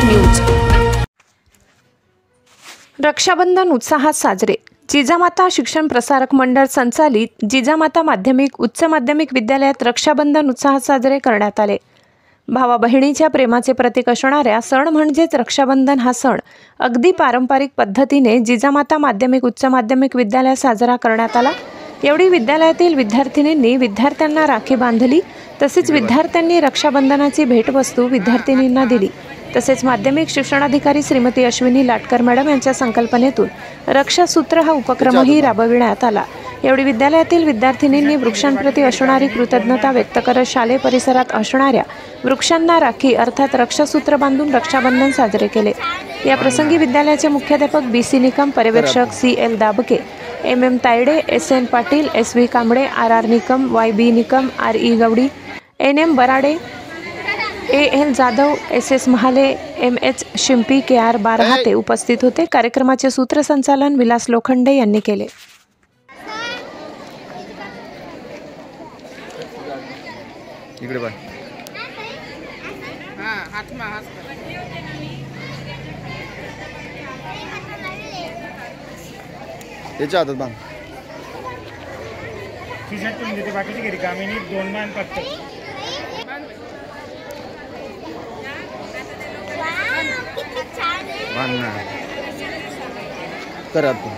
News. Rakshabandhan उत्साहात साजरे। जिजामाता शिक्षण प्रसारक मंडळ संचालित जिजामाता माध्यमिक उच्च माध्यमिक विद्यालयात रक्षाबंधन उत्साहात साजरे करण्यात आले। भावा बहिणीच्या प्रेमाचे प्रतीक असणाऱ्या सण म्हणजेच रक्षाबंधन हा सण अगदी पारंपरिक पद्धतीने जिजामाता माध्यमिक उच्च माध्यमिक विद्यालयात साजरा करण्यात आला। एवढी विद्यालयातील विद्यार्थिनींनी विद्यार्थ्यांना राखी बांधली, तसेच विद्यार्थ्यांनी रक्षाबंधनाची भेटवस्तू विद्यार्थिनींना दिली। तसेच माध्यमिक शिक्षणाधिकारी श्रीमती अश्विनी लाटकर मॅडम यांच्या संकल्पनेतून रक्षासूत्र हा उपक्रमही राबविण्यात आला। एवढी विद्यालयातील विद्यार्थिनींनी वृक्षांप्रती असणारी कृतज्ञता व्यक्त करत शालेय परिसरात असणाऱ्या वृक्षांना राखी अर्थात रक्षासूत्र बांधून रक्षाबंधन साजरे केले। या प्रसंगी विद्यालयाचे मुख्याध्यापक BC निकम, पर्यवेक्षक CL Dabke, MM Tayde, SN Patil, SV Kamble, RR Nikam, YB Nikam, RE Gawdi, NM Barade, AL Jadhav, SS Mahale, MH शिंपी, KR बारहाते उपस्थित होते। कार्यक्रमाचे सूत्रसंचालन विलास लोखंडे यांनी केले। इकडे बघ। याच्या हातात बांध। खिशात ठेवून देते, बाकीची घरी कामिनी दोन बांध फक्त। बांध ना करा तू।